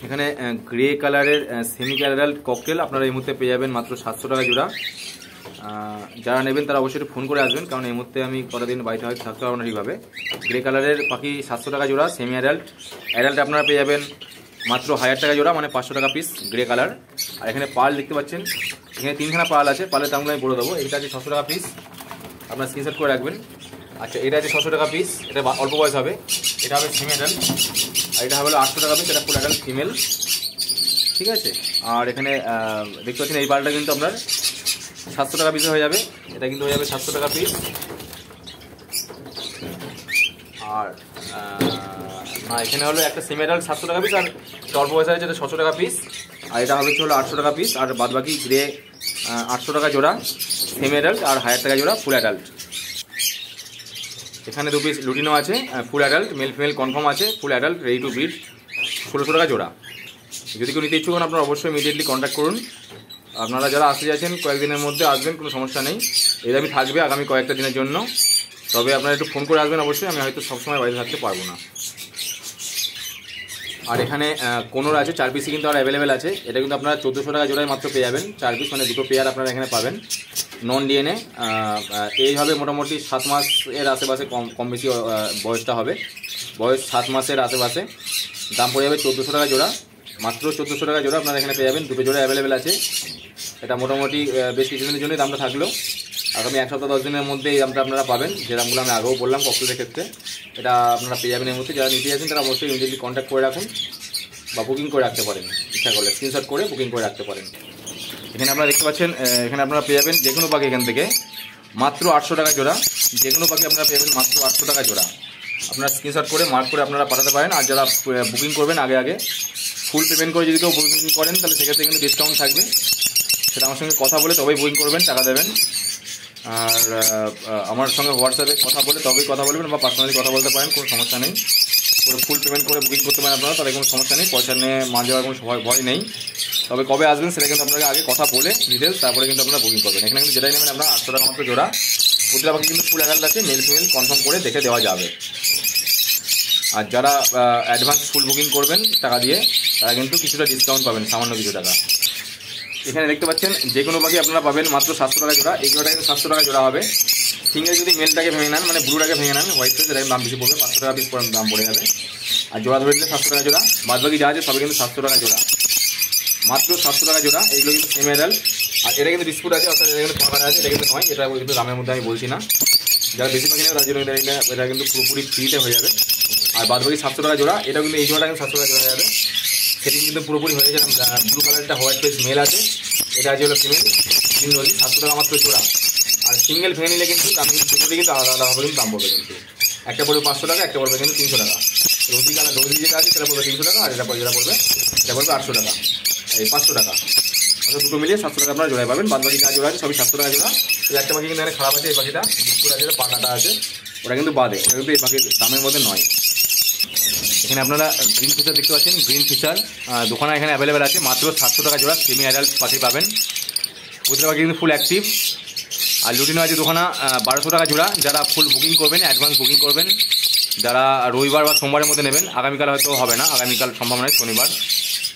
এখানে গ্রে কালারের semi ক্যারাল cocktail আপনারা এই মুহূর্তে পেয়ে যাবেন মাত্র 700 টাকা জোড়া। যারা নেবেন তারা অবশ্যই ফোন করে আসবেন, কারণ এই মুহূর্তে আমি কটা দিন বাইরে হয়তো থাকতে পারবো না ঠিকভাবে। গ্রে কালারের পাখি 700 টাকা জোড়া। সেমি অ্যাডাল্ট আপনারা পেয়ে যাবেন মাত্র 1000 টাকা জোড়া, মানে 500 টাকা পিস গ্রে কালার। আর এখানে পাল দেখতে পাচ্ছেন, এখানে 3খানা পাল আছে। পালের দামগুলো আমি বলে দেবো। এটা আছে 600 টাকা পিস, আপনার স্ক্রিনশট করে রাখবেন। আচ্ছা, এটা আছে 600 টাকা পিস, এটা অল্প বয়স হবে। এটা হবে সেমি অ্যাডাল্ট। আর এটা হবে 800 টাকা পিস, এটা ফুল অ্যাডাল্ট ফিমেল। ঠিক আছে। আর এখানে দেখতে পাচ্ছেন এই পালটা কিন্তু আপনার 700 টাকা পিস হয়ে যাবে। এটা কিন্তু হয়ে যাবে 700 টাকা পিস। আর এখানে হলো একটা সেমি অ্যাডাল্ট 700 টাকা পিস, আর অল্প বয়স আছে এটা 600 টাকা পিস। আর এটা হবে হলো 800 টাকা পিস। আর বাদ বাকি গ্রে 800 টাকা জোড়া সেমি অ্যাডাল্ট, আর 1000 টাকা জোড়া ফুল অ্যাডাল্ট। এখানে 2 পিস লুটিনো আছে full adult, male female confirm আছে, full adult ready to breed, 1600 টাকা জোড়া। যদি কেউ নিতে ইচ্ছুক হন আপনারা অবশ্যই ইমিডিয়েটলি কন্ট্যাক্ট করুন। আপনারা যারা আসতে যাচ্ছেন কয়েকদিনের মধ্যে আসবেন, কোনো সমস্যা নেই। এই দামই থাকবে আগামী কয়েকটা দিনের জন্য। তবে আপনারা একটু ফোন করে আসবেন অবশ্যই, আমি হয়তো সবসময় বাইরে থাকতে পারবো না। আর এখানে কোনোর আছে 4 পিসই কিন্তু আর অ্যাভেলেবেল আছে। এটা কিন্তু আপনারা 1400 টাকা জোড়ায় মাত্র পেয়ে যাবেন। 4 পিস মানে 2টো পেয়ার আপনারা এখানে পাবেন। নন ডিএনএ এই হবে মোটামুটি 7 মাসের আশেপাশে, কম বেশি বয়সটা হবে। বয়স 7 মাসের আশেপাশে। দাম পড়ে যাবে 1400 টাকা জোড়া, মাত্র 1400 টাকা জোড়া আপনারা এখানে পেয়ে যাবেন। 2টো জোড়া অ্যাভেলেবেল আছে। এটা মোটামুটি বেশ কিছুদিনের জন্যই দামটা থাকলো। আগামী 1 সপ্তাহ 10 দিনের মধ্যে এই দামটা আপনারা পাবেন, যে দামগুলো আমি আগেও বললাম ককটেলের ক্ষেত্রে। এটা আপনারা পেয়ে যাবেন। এই মুহূর্তে যারা নিতে যাচ্ছেন তারা অবশ্যই ইমিডিয়েটলি কন্ট্যাক্ট করে রাখুন বা বুকিং করে রাখতে পারেন। ইচ্ছা করলে স্ক্রিনশট করে বুকিং করে রাখতে পারেন। এখানে আপনারা দেখতে পাচ্ছেন, এখানে আপনারা পেয়ে যাবেন যে কোনো পাখি এখান থেকে মাত্র 800 টাকা জোড়া। যে কোনো পাখি আপনারা পেয়ে যাবেন মাত্র 800 টাকা জোড়া। আপনারা স্ক্রিনশট করে মার্ক করে আপনারা পাঠাতে পারেন। আর যারা বুকিং করবেন আগে ফুল পেমেন্ট করে যদি কেউ বুকিং করেন, তাহলে সেক্ষেত্রে কিন্তু ডিসকাউন্ট থাকবে। সেটা আমার সঙ্গে কথা বলে তবেই বুকিং করবেন, টাকা দেবেন। আর আমার সঙ্গে হোয়াটসঅ্যাপে কথা বলে তবেই কথা বলবেন, বা পার্সোনালি কথা বলতে পারেন, কোনো সমস্যা নেই। করে ফুল পেমেন্ট করে বুকিং করতে পারেন আপনারা, তাহলে কোনো সমস্যা নেই। পয়সা নিয়ে মাল যাওয়ার কোনো ভয় নেই। তবে কবে আসবেন সেটা কিন্তু আপনাকে আগে কথা বলে ডিটেলস, তারপরে কিন্তু আপনারা বুকিং করবেন। এখানে কিন্তু যেটাই নেবেন আপনারা 800 টাকা মাত্র জোড়া। প্রতিটা পাখি কিন্তু ফুল অ্যাডাল্ট আছে, মেল ফিমেল কনফার্ম করে দেখে দেওয়া যাবে। আর যারা অ্যাডভান্স ফুল বুকিং করবেন টাকা দিয়ে, তারা কিন্তু কিছুটা ডিসকাউন্ট পাবেন, সামান্য কিছু টাকা। এখানে দেখতে পাচ্ছেন যে কোনো পাখি আপনারা পাবেন মাত্র 700 টাকা জোড়া। এই জোড়াটা কিন্তু 700 টাকা জোড়া হবে। সিঙ্গেল যদি মেলটাকে ভেঙে নেন, মানে ব্লুটাকে ভেঙে নেন, হোয়াইট ফেস, এটাকে দাম বেশি পড়বে, 500 টাকা পিস দাম পড়ে যাবে। আর জোড়া ধরে দিলে 700 টাকা জোড়া। বাদ বাকি যা আছে সবই কিন্তু 700 টাকা জোড়া, মাত্র 700 টাকা জোড়া। এইগুলো কিন্তু সেমি অ্যাডাল্ট। আর এটা কিন্তু ডিসপুট আছে, অর্থাৎ এটা কিন্তু পাওয়ার আছে, এটা কিন্তু নয়। এটা কিন্তু দামের মধ্যে আমি বলছি না। যারা বেশি পাখি নেবে তার জন্য এটা কিন্তু পুরোপুরি ফ্রিতে হয়ে যাবে। আর বাদ বাকি 700 টাকা জোড়া। এটা কিন্তু এই জোড়াটা কিন্তু 700 টাকা জোড়া হয়ে যাবে। সেটিং কিন্তু পুরোপুরি হয়ে যাবে। ব্লু কালারটা হোয়াইট ফেস মেল আছে, এটা আছে হলো ফিমেল গ্রিন রোজি, 700 টাকা মাত্র জোড়া। আর সিঙ্গেল ভেঙে নিলে কিন্তু দাম কিন্তু দুটোই কিন্তু আলাদা আলাদা হবে, কিন্তু দাম পড়বে কিন্তু। একটা পড়বে 500 টাকা, একটা পড়বে কিন্তু 300 টাকা। রোজি কালার রোজি যেটা আছে সেটা পড়বে 300 টাকা, আর যেটা পড়বে এটা পড়বে 800 টাকা, এই 500 টাকা। অর্থাৎ দুটো মিলিয়ে 700 টাকা আপনারা জোড়ায় পাবেন। বাদ বাকি যা জোড়া আছে সবই 700 টাকা জোড়া। এই একটা পাখি কিন্তু এখানে খারাপ আছে, এই পাখিটা ডিসপুট আছে, পাকাটা আছে, ওটা কিন্তু বাদে, ওটা কিন্তু এই পাখির দামের মধ্যে নয়। এখানে আপনারা গ্রিন ফিচার দেখতে পাচ্ছেন, গ্রিন ফিচার দোকানে এখানে অ্যাভেলেবেল আছে, মাত্র 700 টাকা জোড়া সেমি অ্যাডাল্ট পাখি পাবেন। প্রতিটা পাখি কিন্তু ফুল অ্যাক্টিভ। আর লুটিনো আছে দোকানা 1200 টাকা জোড়া। যারা ফুল বুকিং করবেন, অ্যাডভান্স বুকিং করবেন, যারা রবিবার বা সোমবারের মধ্যে নেবেন, আগামীকাল হয়তো হবে না, আগামীকাল সম্ভব নয়, শনিবার,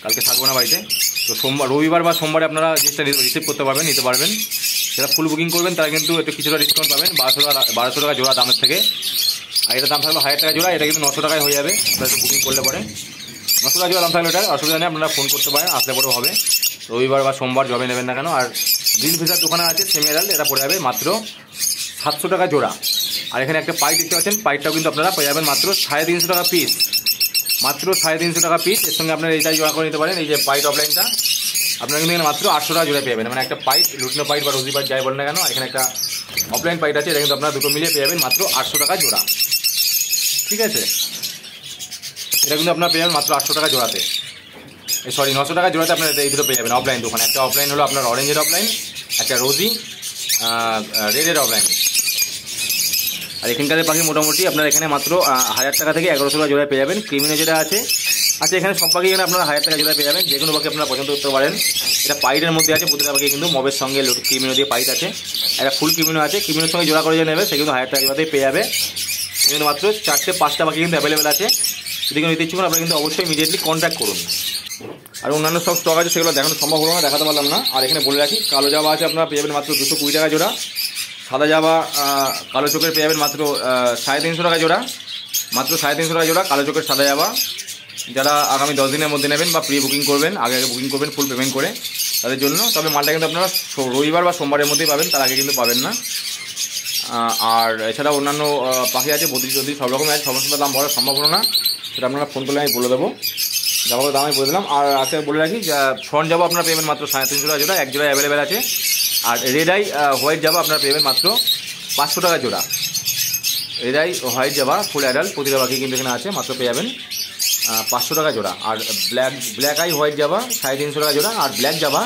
কালকে থাকবো না বাড়িতে, তো রবিবার বা সোমবারে আপনারা জিনিসটা রিসিভ করতে পারবেন, নিতে পারবেন। যারা ফুল বুকিং করবেন তারা কিন্তু একটু কিছুটা ডিসকাউন্ট পাবেন, 1200 টাকা জোড়া দামের থেকে। আর এটা দাম থাকবে 1000 টাকা জোড়া। এটা কিন্তু 900 টাকায় হয়ে যাবে আপনারা একটু বুকিং করলে পরে। 900 টাকা জোড়া দাম থাকবে, এটার অসুবিধা নেই, আপনারা ফোন করতে পারেন, আসলে পরেও হবে, রবিবার বা সোমবার জবে নেবেন না কেন। আর গ্রিন ফিচার দোকানে আছে সেমি অ্যাডাল্ট, এটা পড়ে যাবে মাত্র 700 টাকা জোড়া। আর এখানে একটা পাইট দেখতে পাচ্ছেন, পাইটটাও কিন্তু আপনারা পেয়ে যাবেন মাত্র 350 টাকা পিস, মাত্র 350 টাকা পিস। এর সঙ্গে আপনারা এইটাই জোড়া করে নিতে পারেন, এই যে পাইট অফলাইনটা আপনারা কিন্তু এখানে মাত্র 800 টাকা জোড়া পেয়ে যাবেন। মানে একটা পাইট, লুটিনো পাইট বা রোজি পাইট যাই বলেন না কেন, এখানে একটা অফলাইন পাইট আছে, এটা কিন্তু আপনারা দুটো মিলিয়ে পেয়ে যাবেন মাত্র 800 টাকা জোড়া। ঠিক আছে, এটা কিন্তু আপনারা পেয়ে যাবেন মাত্র 800 টাকা জোড়াতে, সরি 900 টাকা জোড়াতে আপনারা এই দুটো পেয়ে যাবেন অফলাইন দোকানে। একটা অফলাইন হলো আপনার অরেঞ্জের অফলাইন, একটা রোজি রেডের অফলাইন। আর এখানকার পাখি মোটামুটি আপনারা এখানে মাত্র 1000 টাকা থেকে 1100 টাকা জোড়ায় পেয়ে যাবেন। ক্রিমিনো যেটা আছে, আচ্ছা এখানে সব পাখি এখানে আপনারা 1000 টাকা জোড়ায় পেয়ে যাবেন। যে কোনো পাখি আপনারা পছন্দ করতে পারেন। এটা পাইটের মধ্যে আছে, প্রতিটা পাখি কিন্তু মবের সঙ্গে ক্রিমিনো দিয়ে পাইট আছে, একটা ফুল ক্রিমিনো আছে, ক্রিমিনোর সঙ্গে জোড়া করে যে নেবে সে কিন্তু 1000 টাকা জোড়াতেই পেয়ে যাবে। কিন্তু মাত্র 4-5টা পাখি কিন্তু অ্যাভেলেবেল আছে। যদি কেউ নিতে ইচ্ছুক আপনারা কিন্তু অবশ্যই ইমিডিয়েটলি কন্ট্যাক্ট করুন। আর অন্যান্য সব স্টক আছে সেগুলো দেখানো সম্ভব হলো না, দেখাতে পারলাম না। আর এখানে বলে রাখি, কালো জাবা আছে আপনারা পেয়ে যাবেন মাত্র 220 টাকা জোড়া, সাদা জাবা কালো চোখের পেয়ে যাবেন মাত্র 350 টাকা জোড়া, মাত্র 350 টাকা জোড়া কালো চোখের সাদা জাবা। যারা আগামী 10 দিনের মধ্যে নেবেন বা প্রি বুকিং করবেন, আগে বুকিং করবেন ফুল পেমেন্ট করে তাদের জন্য, তবে মালটা কিন্তু আপনারা রবিবার বা সোমবারের মধ্যেই পাবেন, তার আগে কিন্তু পাবেন না। আর এছাড়া অন্যান্য পাখি আছে, বদ্রি চৌধুরী সব রকমের আছে, সমস্ত দাম বলা সম্ভব হলো না, সেটা আপনারা ফোন করলে আমি বলে দেবো, জামার দাম আমি বলে দিলাম। আর আজকে বলে রাখি ফ্রন্ট যাবো আপনারা পেমেন্ট মাত্র 350 টাকা জোড়া, এক জোড়া অ্যাভেলেবেল আছে। আর রেড আই হোয়াইট যাবো আপনারা পেমেন্ট মাত্র 500 টাকা জোড়া, রেড আই হোয়াইট যাবা ফুল অ্যাডাল্ট প্রতিটা পাখি কিন্তু এখানে আছে, মাত্র পেয়ে যাবেন 500 টাকা জোড়া। আর ব্ল্যাক আই হোয়াইট যাবা 350 টাকা জোড়া, আর ব্ল্যাক যাবা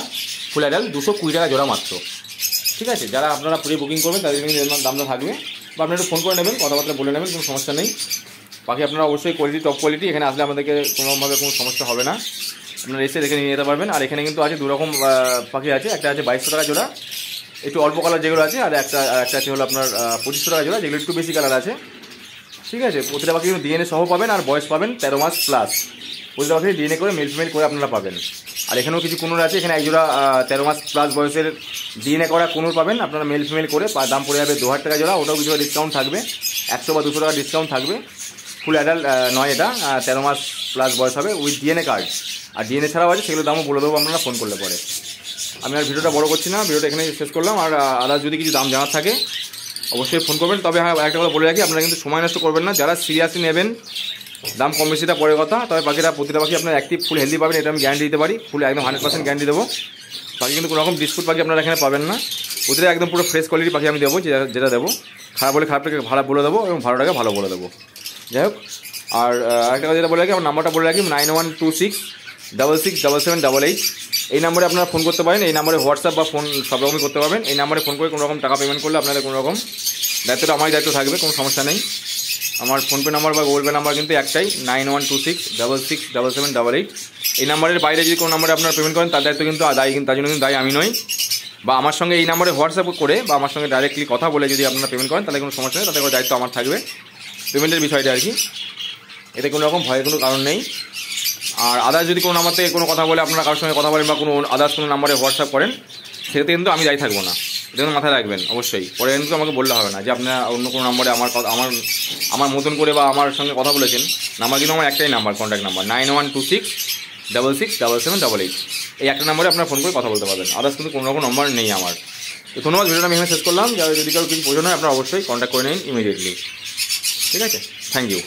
ফুল অ্যাডাল্ট 220 টাকা জোড়া মাত্র। ঠিক আছে, যারা আপনারা প্রি বুকিং করবেন তাদের কিন্তু দামটা থাকবে, বা আপনারা একটু ফোন করে নেবেন, কথাবার্তা বলে নেবেন, কোনো সমস্যা নেই। বাকি আপনারা অবশ্যই কোয়ালিটি টপ কোয়ালিটি, এখানে আসলে আমাদেরকে কোনোভাবে কোনো সমস্যা হবে না, আপনারা এসে দেখে নিয়ে যেতে পারবেন। আর এখানে কিন্তু আছে দুরকম পাখি আছে, একটা আছে 2200 টাকা জোড়া একটু অল্প কালার যেগুলো আছে, আর একটা আছে হলো আপনার 2500 টাকা জোড়া যেগুলো একটু বেশি কালার আছে। ঠিক আছে, প্রতিটা পাখি কিন্তু ডিএনএ সহ পাবেন, আর বয়স পাবেন 13 মাস প্লাস, প্রতিটা পাখি ডিএনএ করে মেল ফিমেল করে আপনারা পাবেন। আর এখানেও কিছু কুনুর আছে, এখানে এক জোড়া 13 মাস প্লাস বয়সের ডিএনএ করা কুনুর পাবেন আপনারা মেল ফিমেল করে, দাম পড়ে যাবে 2000 টাকা জোড়া, ওটাও কিছু ডিসকাউন্ট থাকবে, 100 বা 200 টাকা ডিসকাউন্ট থাকবে। ফুল অ্যাডাল্ট নয়, এটা 13 মাস প্লাস বয়স হবে উইথ ডিএনএ কার্ড, আর ডিএনএ ছাড়াও আছে, সেগুলো দামও বলে দেবো আপনারা ফোন করলে পরে। আমি আর ভিডিওটা বড় করছি না, ভিডিওটা এখানে শেষ করলাম। আর আদার্স যদি কিছু দাম জানার থাকে অবশ্যই ফোন করবেন। তবে হ্যাঁ, একটা কথা বলে রাখি, আপনারা কিন্তু সময় নষ্ট করবেন না, যারা সিরিয়াসলি নেবেন দাম কম বেশিটা পরের কথা, তবে পাখিটা প্রতিটা পাখি আপনার অ্যাক্টিভ ফুল হেলদি পাবেন, এটা আমি গ্যারান্টি দিতে পারি, ফুল একদম 100% গ্যারান্টি দেবো। পাখি কিন্তু কোনো রকম ডিসপুট পাখি আপনারা এখানে পাবেন না, প্রতিটা একদম পুরো ফ্রেশ কোয়ালিটি পাখি আমি দেবো, যেটা দেবো খারাপ হলে খারাপটাকে ভালো বলে দেবো, এবং ভালোটাকে ভালো বলে দেবো। যাই হোক, আর একটা কথা যেটা বলে রাখি, আমার নাম্বারটা বলে রাখি 9126667788, এই নাম্বারে আপনারা ফোন করতে পারেন, এই নাম্বারে হোয়াটসঅ্যাপ বা ফোন সব রকমই করতে পারবেন। এই নাম্বারে ফোন করে কোনো রকম টাকা পেমেন্ট করলে আপনাদের কোনো রকম দায়িত্বটা আমারই দায়িত্ব থাকবে, কোনো সমস্যা নেই। আমার ফোনপে নাম্বার বা গুগল পে নাম্বার কিন্তু একটাই, 9126667788। এই নাম্বারের বাইরে যদি কোনো নাম্বারে আপনারা পেমেন্ট করেন তার দায়িত্ব কিন্তু তার জন্য কিন্তু দায়ী আমি নই, বা আমার সঙ্গে এই নাম্বারে হোয়াটসঅ্যাপ করে বা আমার সঙ্গে ডাইরেক্টলি কথা বলে যদি আপনারা পেমেন্ট করেন তাহলে কোনো সমস্যা নেই, তাদের কোনো দায়িত্ব আমার থাকবে পেমেন্টের বিষয়টা আর কি, এতে কোনো রকম ভয়ের কোনো কারণ নেই। আর আদার্স যদি কোনো নাম্বার থেকে কোনো কথা বলে আপনারা কারোর সঙ্গে কথা বলেন বা কোনো আদার্স কোনো নাম্বারে হোয়াটসঅ্যাপ করেন, সেটাতে কিন্তু আমি দায়ী থাকবো না, এটা কিন্তু মাথায় রাখবেন অবশ্যই। পরে কিন্তু আমাকে বললে হবে না যে আপনারা অন্য কোনো নাম্বারে আমার মতন করে বা আমার সঙ্গে কথা বলেছেন। নাম্বার কিন্তু আমার একটাই নাম্বার, কন্ট্যাক্ট নাম্বার 9126667788, এই একটা নাম্বারে আপনারা ফোন করে কথা বলতে পারবেন, আদার্স কিন্তু কোনো রকম নাম্বার নেই আমার। তো ধন্যবাদ, ভিডিওটা আমি এখানে শেষ করলাম। যদি কারো কিছু প্রয়োজন হয় আপনারা অবশ্যই কন্ট্যাক্ট করে নিন ইমিডিয়েটলি। ঠিক আছে, থ্যাংক ইউ।